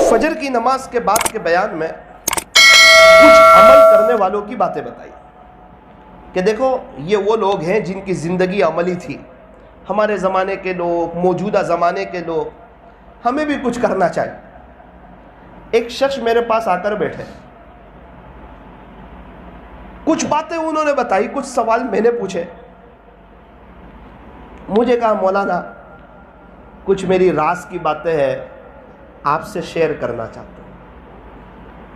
فجر کی نماز کے بعد کے بیان میں کچھ عمل کرنے والوں کی باتیں بتائی کہ دیکھو یہ وہ لوگ ہیں جن کی زندگی عملی تھی. ہمارے زمانے کے لوگ، موجودہ زمانے کے لوگ، ہمیں بھی کچھ کرنا چاہیے. ایک شخص میرے پاس آ کر بیٹھے، کچھ باتیں انہوں نے بتائی، کچھ سوال میں نے پوچھے. مجھے کہا مولانا کچھ میری راز کی باتیں ہیں آپ سے شیئر کرنا چاہتا ہوں.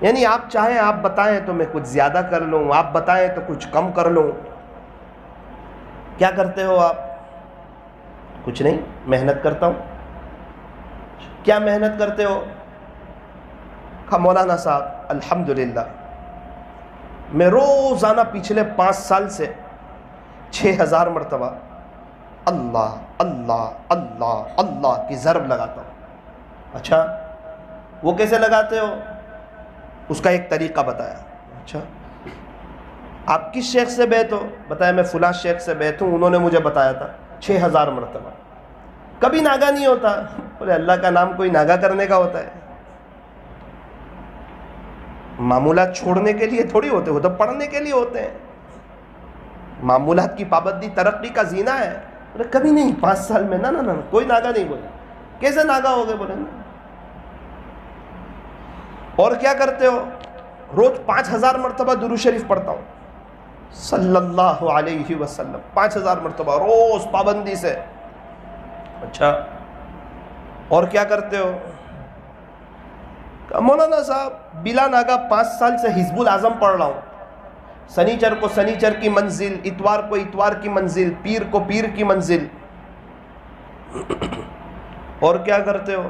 یعنی آپ چاہیں آپ بتائیں تو میں کچھ زیادہ کر لوں، آپ بتائیں تو کچھ کم کر لوں. کیا کرتے ہو آپ؟ کچھ نہیں، محنت کرتا ہوں. کیا محنت کرتے ہو؟ کہا مولانا صاحب الحمدللہ میں روزانہ پچھلے 5 سال سے 6000 مرتبہ اللہ اللہ اللہ اللہ کی ضرب لگاتا ہوں. اچھا وہ کیسے لگاتے ہو؟ اس کا ایک طریقہ بتایا. اچھا آپ کس شیخ سے بیعت ہو؟ بتایا میں فلاں شیخ سے بیعت ہوں، انہوں نے مجھے بتایا تھا 6000 مرتبہ. کبھی ناگا نہیں ہوتا. بولے اللہ کا نام کوئی ناگا کرنے کا ہوتا ہے؟ معمولات چھوڑنے کے لیے تھوڑی ہوتے، وہ تو پڑھنے کے لیے ہوتے ہیں. معمولات کی پابندی ترقی کا زینہ ہے. بولے کبھی نہیں، 5 سال میں نہ کوئی ناگا نہیں. بولے کیسے ناگا ہو گئے؟ بولے نا. اور کیا کرتے ہو؟ روز 5000 مرتبہ درود شریف پڑھتا ہوں صلی اللہ علیہ وسلم. 5000 مرتبہ روز پابندی سے. اچھا اور کیا کرتے ہو؟ مولانا صاحب بلا ناگا 5 سال سے حزب الاعظم پڑھ رہا ہوں. سنیچر کو سنیچر کی منزل، اتوار کو اتوار کی منزل، پیر کو پیر کی منزل. اور کیا کرتے ہو؟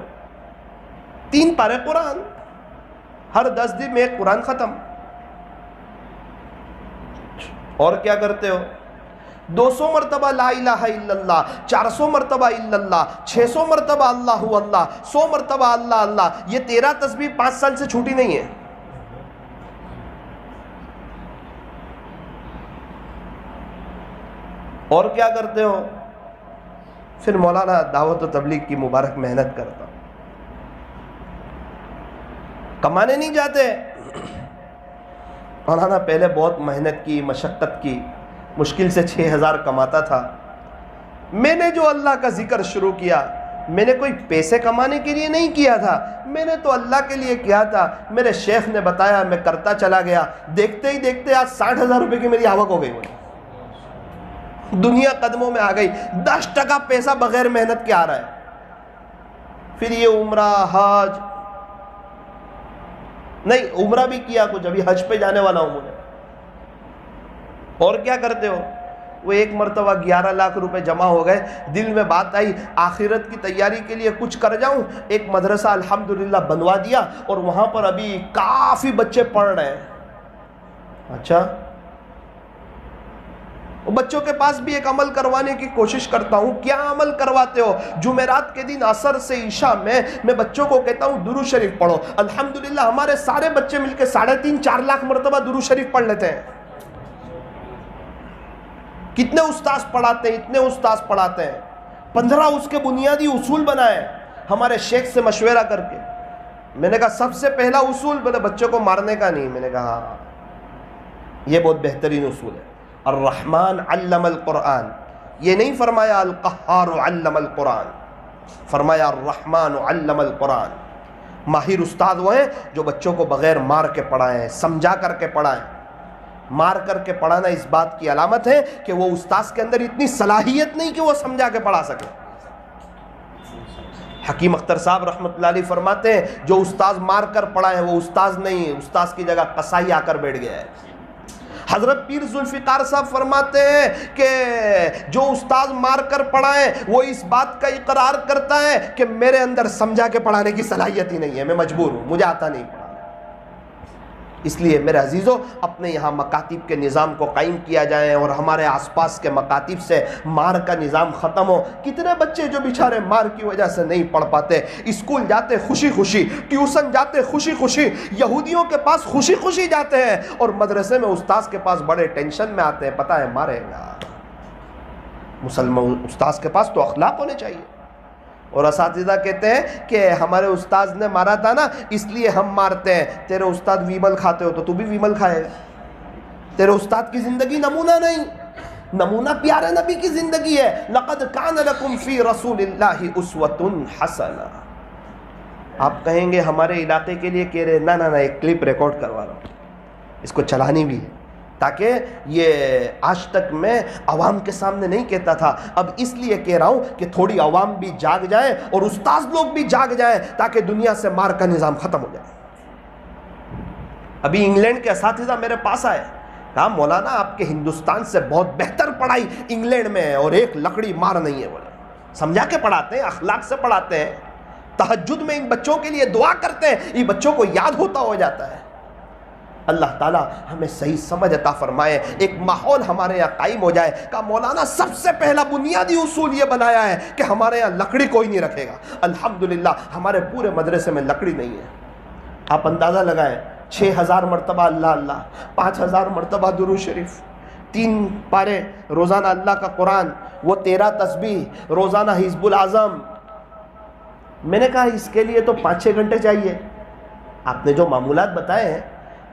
3 پارے قرآن، ہر 10 دن میں ایک قرآن ختم. اور کیا کرتے ہو؟ 200 مرتبہ لا الہ الا اللہ، 400 مرتبہ الا اللہ، 600 مرتبہ اللہ اللہ، 100 مرتبہ اللہ اللہ. یہ 13 تسبیح 5 سال سے چھوٹی نہیں ہے. اور کیا کرتے ہو؟ پھر مولانا دعوت و تبلیغ کی مبارک محنت کرتا ہوں. کمانے نہیں جاتے. مولانا پہلے بہت محنت کی، مشقت کی، مشکل سے 6000 کماتا تھا. میں نے جو اللہ کا ذکر شروع کیا، میں نے کوئی پیسے کمانے کے لیے نہیں کیا تھا، میں نے تو اللہ کے لیے کیا تھا. میرے شیخ نے بتایا، میں کرتا چلا گیا. دیکھتے ہی دیکھتے آج 60,000 روپے کی میری آوک ہو گئی. دنیا قدموں میں آ گئی. 10% پیسہ بغیر محنت کے آ رہا ہے. پھر یہ عمرہ حج، نہیں عمرہ بھی کیا کچھ، ابھی حج پہ جانے والا ہوں مجھے. اور کیا کرتے ہو؟ وہ ایک مرتبہ 11 لاکھ روپے جمع ہو گئے. دل میں بات آئی آخرت کی تیاری کے لیے کچھ کر جاؤں. ایک مدرسہ الحمدللہ بنوا دیا اور وہاں پر ابھی کافی بچے پڑھ رہے ہیں. اچھا بچوں کے پاس بھی ایک عمل کروانے کی کوشش کرتا ہوں. کیا عمل کرواتے ہو؟ جمعرات کے دن عصر سے عشاء میں بچوں کو کہتا ہوں درود شریف پڑھو. الحمدللہ ہمارے سارے بچے مل کے 3.5-4 لاکھ مرتبہ درود شریف پڑھ لیتے ہیں. کتنے استاذ پڑھاتے ہیں، اتنے استاذ پڑھاتے ہیں. 15 اس کے بنیادی اصول بنائے ہمارے شیخ سے مشورہ کر کے. میں نے کہا سب سے پہلا اصول بچوں کو مارنے کا نہیں. میں نے کہا یہ بہت بہترین اصول ہے. الرحمن علم القرآن. یہ نہیں فرمایا القہار علم القرآن، فرمایا الرحمن علم القرآن. ماہر استاد وہ ہیں جو بچوں کو بغیر مار کے پڑھائیں، سمجھا کر کے پڑھائیں. مار کر کے پڑھانا اس بات کی علامت ہے کہ وہ استاذ کے اندر اتنی صلاحیت نہیں کہ وہ سمجھا کے پڑھا سکے. حکیم اختر صاحب رحمۃ اللہ علیہ فرماتے ہیں جو استاذ مار کر پڑھائے وہ استاذ نہیں، استاذ کی جگہ قصائی آ کر بیٹھ گیا ہے. حضرت پیر ذوالفقار صاحب فرماتے ہیں کہ جو استاذ مار کر پڑھائیں وہ اس بات کا اقرار کرتا ہے کہ میرے اندر سمجھا کے پڑھانے کی صلاحیت ہی نہیں ہے، میں مجبور ہوں، مجھے آتا نہیں پڑھانا. اس لیے میرے عزیزوں اپنے یہاں مکاتب کے نظام کو قائم کیا جائے اور ہمارے آس پاس کے مکاتب سے مار کا نظام ختم ہو. کتنے بچے جو بیچارے مار کی وجہ سے نہیں پڑھ پاتے، اسکول جاتے خوشی خوشی، ٹیوشن جاتے خوشی خوشی، یہودیوں کے پاس خوشی خوشی جاتے ہیں اور مدرسے میں استاذ کے پاس بڑے ٹینشن میں آتے ہیں، پتہ ہے مارے گا. مسلمان استاذ کے پاس تو اخلاق ہونے چاہیے. اور اساتذہ کہتے ہیں کہ ہمارے استاذ نے مارا تھا نا اس لیے ہم مارتے ہیں. تیرے استاد ویمل کھاتے ہو تو بھی ویمل کھائے گا. تیرے استاد کی زندگی نمونہ نہیں، نمونہ پیارے نبی کی زندگی ہے. لقد کان لکم فی رسول اللہ اسوۃ حسنہ. آپ کہیں گے ہمارے علاقے کے لیے کہہ رہے، نہ ایک کلپ ریکارڈ کروا رہا ہوں، اس کو چلانی بھی ہے، تاکہ یہ آج تک میں عوام کے سامنے نہیں کہتا تھا، اب اس لیے کہہ رہا ہوں کہ تھوڑی عوام بھی جاگ جائے اور استاذ لوگ بھی جاگ جائیں، تاکہ دنیا سے مار کا نظام ختم ہو جائے. ابھی انگلینڈ کے اساتذہ میرے پاس آئے، کہا مولانا آپ کے ہندوستان سے بہت بہتر پڑھائی انگلینڈ میں ہے اور ایک لکڑی مار نہیں ہے. بولا سمجھا کے پڑھاتے ہیں، اخلاق سے پڑھاتے ہیں، تہجد میں ان بچوں کے لیے دعا کرتے ہیں، یہ بچوں کو یاد ہوتا ہو جاتا ہے. اللہ تعالیٰ ہمیں صحیح سمجھ عطا فرمائے، ایک ماحول ہمارے یہاں قائم ہو جائے. کہا مولانا سب سے پہلا بنیادی اصول یہ بنایا ہے کہ ہمارے یہاں لکڑی کوئی نہیں رکھے گا. الحمدللہ ہمارے پورے مدرسے میں لکڑی نہیں ہے. آپ اندازہ لگائیں، 6000 مرتبہ اللہ اللہ، 5000 مرتبہ درود شریف، 3 پارے روزانہ اللہ کا قرآن، وہ 13 تسبیح روزانہ، حزب العظم. میں نے کہا اس کے لیے تو 5-6 گھنٹے چاہیے. آپ نے جو معمولات بتائے ہیں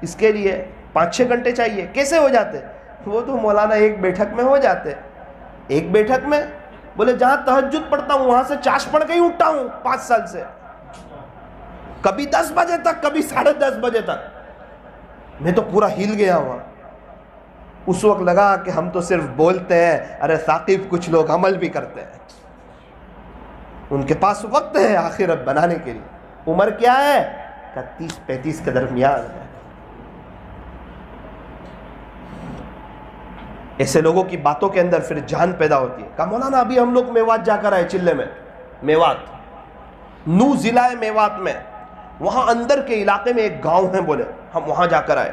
اس کے لیے 5-6 گھنٹے چاہیے. کیسے ہو جاتے؟ وہ تو مولانا ایک بیٹھک میں ہو جاتے. ایک بیٹھک میں؟ بولے جہاں تہجد پڑھتا ہوں وہاں سے چاش پڑھ کے ہی اٹھتا ہوں 5 سال سے، کبھی 10 بجے تک، کبھی 10:30 بجے تک. میں تو پورا ہل گیا ہوا. اس وقت لگا کہ ہم تو صرف بولتے ہیں، ارے ثاقب کچھ لوگ عمل بھی کرتے ہیں. ان کے پاس وقت ہے آخرت بنانے کے لیے. عمر کیا ہے؟ 30-35 کے درمیان ہے. ایسے لوگوں کی باتوں کے اندر پھر جان پیدا ہوتی ہے. کہا مولانا ابھی ہم لوگ میوات جا کر آئے، چلے میں میوات، نو ضلع ہے میوات میں، وہاں اندر کے علاقے میں ایک گاؤں ہے. بولے ہم وہاں جا کر آئے،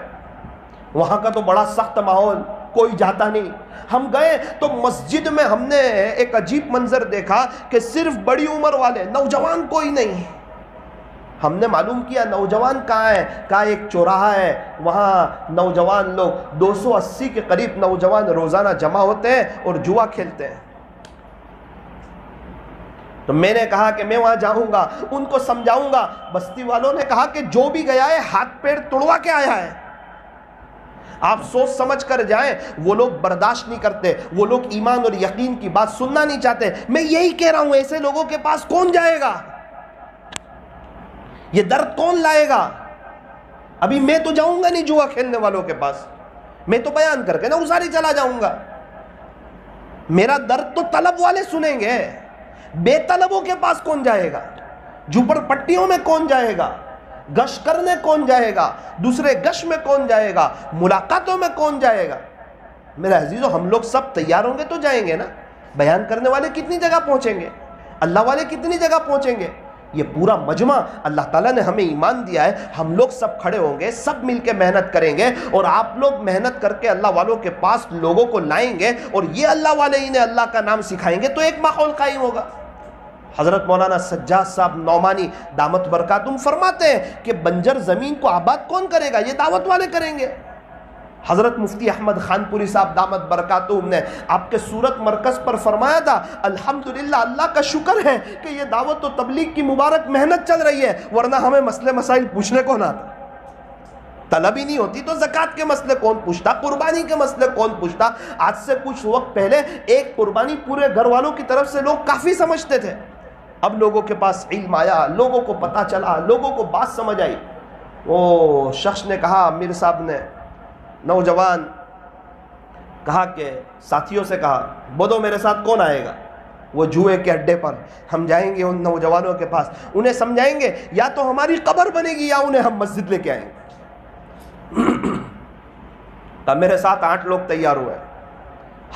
وہاں کا تو بڑا سخت ماحول، کوئی جاتا نہیں. ہم گئے تو مسجد میں ہم نے ایک عجیب منظر دیکھا کہ صرف بڑی عمر والے، نوجوان کوئی نہیں. ہم نے معلوم کیا نوجوان کہاں ہے، کہا ایک چوراہا ہے، وہاں نوجوان لوگ 280 کے قریب نوجوان روزانہ جمع ہوتے ہیں اور جوا کھیلتے ہیں. تو میں نے کہا کہ میں وہاں جاؤں گا، ان کو سمجھاؤں گا. بستی والوں نے کہا کہ جو بھی گیا ہے ہاتھ پیر توڑوا کے آیا ہے، آپ سوچ سمجھ کر جائیں. وہ لوگ برداشت نہیں کرتے، وہ لوگ ایمان اور یقین کی بات سننا نہیں چاہتے. میں یہی کہہ رہا ہوں ایسے لوگوں کے پاس کون جائے گا؟ یہ درد کون لائے گا؟ ابھی میں تو جاؤں گا نہیں جوا کھیلنے والوں کے پاس، میں تو بیان کر کے نا اساری چلا جاؤں گا. میرا درد تو طلب والے سنیں گے، بے طلبوں کے پاس کون جائے گا؟ جھوپڑ پٹیوں میں کون جائے گا؟ گش کرنے کون جائے گا؟ دوسرے گش میں کون جائے گا؟ ملاقاتوں میں کون جائے گا؟ میرے عزیزو ہم لوگ سب تیار ہوں گے تو جائیں گے نا. بیان کرنے والے کتنی جگہ پہنچیں گے، اللہ والے کتنی جگہ پہنچیں گے. یہ پورا مجمع اللہ تعالیٰ نے ہمیں ایمان دیا ہے، ہم لوگ سب کھڑے ہوں گے، سب مل کے محنت کریں گے، اور آپ لوگ محنت کر کے اللہ والوں کے پاس لوگوں کو لائیں گے، اور یہ اللہ والے انہیں اللہ کا نام سکھائیں گے، تو ایک ماحول قائم ہوگا. حضرت مولانا سجاد صاحب نعمانی دامت برکاتہم فرماتے ہیں کہ بنجر زمین کو آباد کون کرے گا؟ یہ دعوت والے کریں گے. حضرت مفتی احمد خان پوری صاحب دامت برکاتہم نے آپ کے سورت مرکز پر فرمایا تھا، الحمدللہ اللہ کا شکر ہے کہ یہ دعوت و تبلیغ کی مبارک محنت چل رہی ہے، ورنہ ہمیں مسئلے مسائل پوچھنے کو نہ آتا. طلب ہی نہیں ہوتی تو زکوٰۃ کے مسئلے کون پوچھتا، قربانی کے مسئلے کون پوچھتا. آج سے کچھ وقت پہلے ایک قربانی پورے گھر والوں کی طرف سے لوگ کافی سمجھتے تھے. اب لوگوں کے پاس علم آیا، لوگوں کو پتہ چلا، لوگوں کو بات سمجھ آئی. وہ شخص نے کہا، امیر صاحب نے، نوجوان کہا کہ ساتھیوں سے کہا بدو میرے ساتھ کون آئے گا؟ وہ جوئے کے اڈے پر ہم جائیں گے ان نوجوانوں کے پاس، انہیں سمجھائیں گے، یا تو ہماری قبر بنے گی یا انہیں ہم مسجد لے کے آئیں گے. تب میرے ساتھ 8 لوگ تیار ہوئے.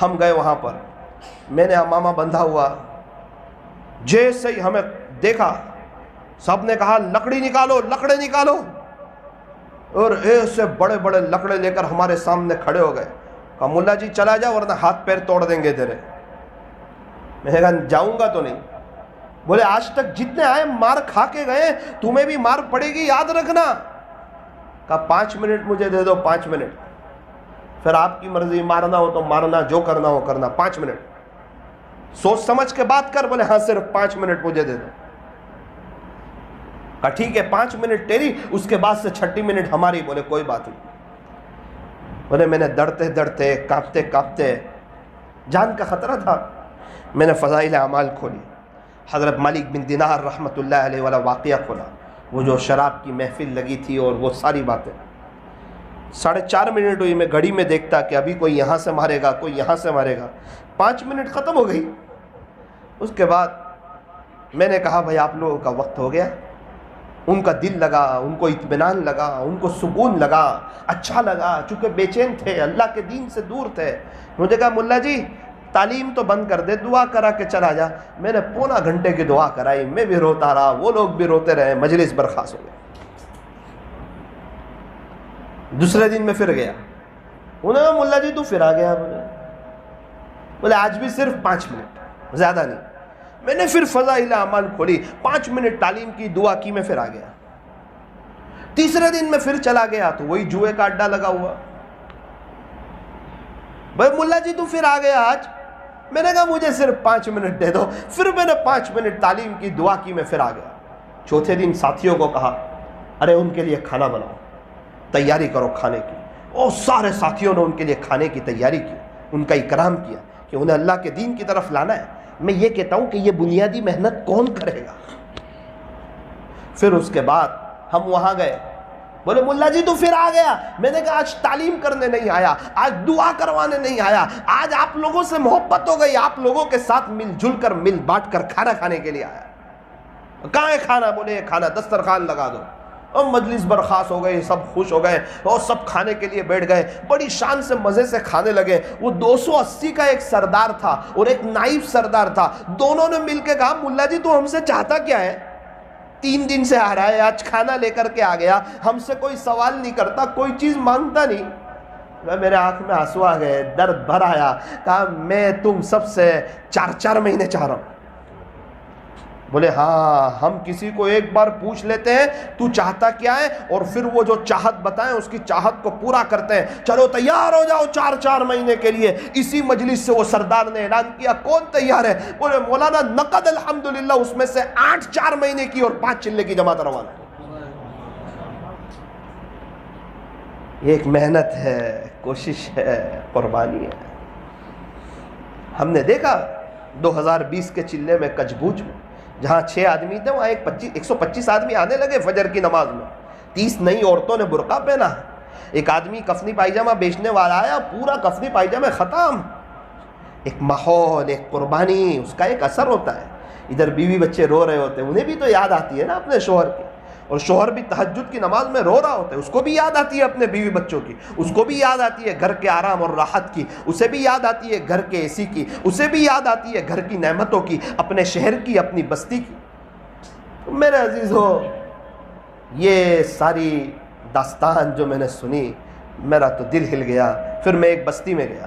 ہم گئے وہاں پر، میں نے امامہ بندھا ہوا. جیسے ہی ہمیں دیکھا سب نے کہا لکڑی نکالو، لکڑے نکالو، اور ایسے بڑے بڑے لکڑے لے کر ہمارے سامنے کھڑے ہو گئے. کہا ملا جی چلا جا ورنہ ہاتھ پیر توڑ دیں گے تیرے. میں نے کہا جاؤں گا تو نہیں. بولے آج تک جتنے آئے مار کھا کے گئے، تمہیں بھی مار پڑے گی یاد رکھنا. کہا 5 منٹ مجھے دے دو، 5 منٹ، پھر آپ کی مرضی، مارنا ہو تو مارنا، جو کرنا ہو کرنا، 5 منٹ. سوچ سمجھ کے بات کر. بولے ہاں صرف 5 منٹ مجھے دے دو. کہا ٹھیک ہے 5 منٹ تیری, اس کے بعد سے 36 منٹ ہماری. بولے کوئی بات نہیں. بولے میں نے ڈرتے کانپتے جان کا خطرہ تھا, میں نے فضائل اعمال کھولی, حضرت مالک بن دینار رحمۃ اللہ علیہ والا واقعہ کھولا, وہ جو شراب کی محفل لگی تھی اور وہ ساری باتیں. 4.5 منٹ ہوئی, میں گھڑی میں دیکھتا کہ ابھی کوئی یہاں سے مارے گا, کوئی یہاں سے مارے گا. 5 منٹ ختم ہو گئی. اس کے بعد میں نے کہا بھائی آپ لوگوں کا وقت ہو گیا. ان کا دل لگا, ان کو اطمینان لگا, ان کو سکون لگا, اچھا لگا, چونکہ بے چین تھے, اللہ کے دین سے دور تھے. مجھے کہا ملا جی تعلیم تو بند کر دے, دعا کرا کے چلا جا. میں نے پونا گھنٹے کی دعا کرائی, میں بھی روتا رہا, وہ لوگ بھی روتے رہے, مجلس برخاست ہو گئی. دوسرے دن میں پھر گیا, انہوں نے کہا ملا جی تو پھر آ گیا. بولے آج بھی صرف 5 منٹ, زیادہ نہیں. میں نے پھر فضائل اعمال کھولی, 5 منٹ تعلیم کی, دعا کی, میں پھر آ گیا. تیسرے دن میں پھر چلا گیا تو وہی جوئے کا اڈا لگا ہوا. بھائی ملا جی تو پھر آ گیا آج. میں نے کہا مجھے صرف 5 منٹ دے دو. پھر میں نے 5 منٹ تعلیم کی, دعا کی, میں پھر آ گیا. چوتھے دن ساتھیوں کو کہا ارے ان کے لیے کھانا بناؤ, تیاری کرو کھانے کی. اور سارے ساتھیوں نے ان کے لیے کھانے کی تیاری کی, ان کا اکرام کیا کہ انہیں اللہ کے دین کی طرف لانا ہے. میں یہ کہتا ہوں کہ یہ بنیادی محنت کون کرے گا. پھر اس کے بعد ہم وہاں گئے. بولے ملا جی تو پھر آ گیا. میں نے کہا آج تعلیم کرنے نہیں آیا, آج دعا کروانے نہیں آیا, آج آپ لوگوں سے محبت ہو گئی, آپ لوگوں کے ساتھ مل جل کر, مل بانٹ کر کھانا کھانے کے لیے آیا. کہاں ہے کھانا؟ بولے یہ کھانا, دسترخوان لگا دو. اور مجلس برخاست ہو گئی, سب خوش ہو گئے اور سب کھانے کے لیے بیٹھ گئے, بڑی شان سے مزے سے کھانے لگے. وہ 280 کا ایک سردار تھا اور ایک نائب سردار تھا. دونوں نے مل کے کہا ملا جی تو ہم سے چاہتا کیا ہے؟ 3 دن سے آ رہا ہے, آج کھانا لے کر کے آ گیا, ہم سے کوئی سوال نہیں کرتا, کوئی چیز مانگتا نہیں. میرے آنکھ میں آنسو آ گئے, درد بھر آیا. کہا میں تم سب سے 4 مہینے چاہ رہا ہوں. بولے ہاں ہم کسی کو ایک بار پوچھ لیتے ہیں تو چاہتا کیا ہے, اور پھر وہ جو چاہت بتائیں اس کی چاہت کو پورا کرتے ہیں. چلو تیار ہو جاؤ 4 مہینے کے لیے. اسی مجلس سے وہ سردار نے اعلان کیا کون تیار ہے؟ بولے مولانا نقد الحمدللہ, اس میں سے 8 4 مہینے کی اور 5 چلے کی جماعت روانہ. یہ ایک محنت ہے, کوشش ہے, قربانی ہے. ہم نے دیکھا 2020 کے چلے میں کچھ بوجھ میں جہاں 6 آدمی تھے وہاں 125 آدمی آنے لگے فجر کی نماز میں. 30 نئی عورتوں نے برقع پہنا. ایک آدمی کفنی پائجامہ بیچنے والا آیا, پورا کفنی پائجامہ ختم. ایک ماحول, ایک قربانی, اس کا ایک اثر ہوتا ہے. ادھر بیوی بچے رو رہے ہوتے ہیں, انہیں بھی تو یاد آتی ہے نا اپنے شوہر کی, اور شوہر بھی تہجد کی نماز میں رو رہا ہوتا ہے, اس کو بھی یاد آتی ہے اپنے بیوی بچوں کی, اس کو بھی یاد آتی ہے گھر کے آرام اور راحت کی, اسے بھی یاد آتی ہے گھر کے AC کی, اسے بھی یاد آتی ہے گھر کی نعمتوں کی, اپنے شہر کی, اپنی بستی کی. میرے عزیزو, یہ ساری داستان جو میں نے سنی میرا تو دل ہل گیا. پھر میں ایک بستی میں گیا,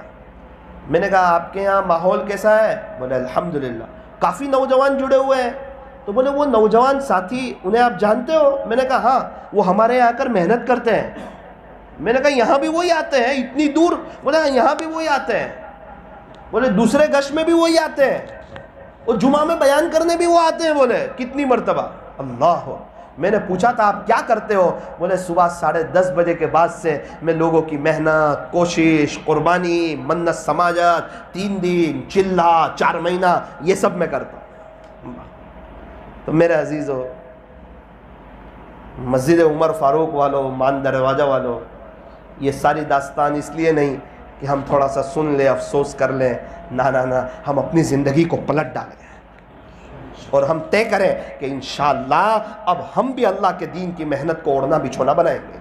میں نے کہا آپ کے یہاں ماحول کیسا ہے؟ بولے الحمدللہ کافی نوجوان جڑے ہوئے ہیں. تو بولے وہ نوجوان ساتھی انہیں آپ جانتے ہو؟ میں نے کہا ہاں, وہ ہمارے یہاں آ کر محنت کرتے ہیں. میں نے کہا یہاں بھی وہی آتے ہیں اتنی دور؟ بولے یہاں بھی وہی آتے ہیں. بولے دوسرے گشت میں بھی وہی آتے ہیں, اور جمعہ میں بیان کرنے بھی وہ آتے ہیں. بولے کتنی مرتبہ؟ اللہ. میں نے پوچھا تھا آپ کیا کرتے ہو؟ بولے صبح 10:30 بجے کے بعد سے میں لوگوں کی محنت, کوشش, قربانی, منت سماجت, 3 دن, چلہ, 4 مہینہ, یہ سب میں کرتا ہوں. تو میرے عزیزو, مسجد عمر فاروق والوں, مان دروازہ والوں, یہ ساری داستان اس لیے نہیں کہ ہم تھوڑا سا سن لیں, افسوس کر لیں. نہ, ہم اپنی زندگی کو پلٹ ڈالیں اور ہم طے کریں کہ انشاءاللہ اب ہم بھی اللہ کے دین کی محنت کو اوڑھنا بچھونا بنائیں گے.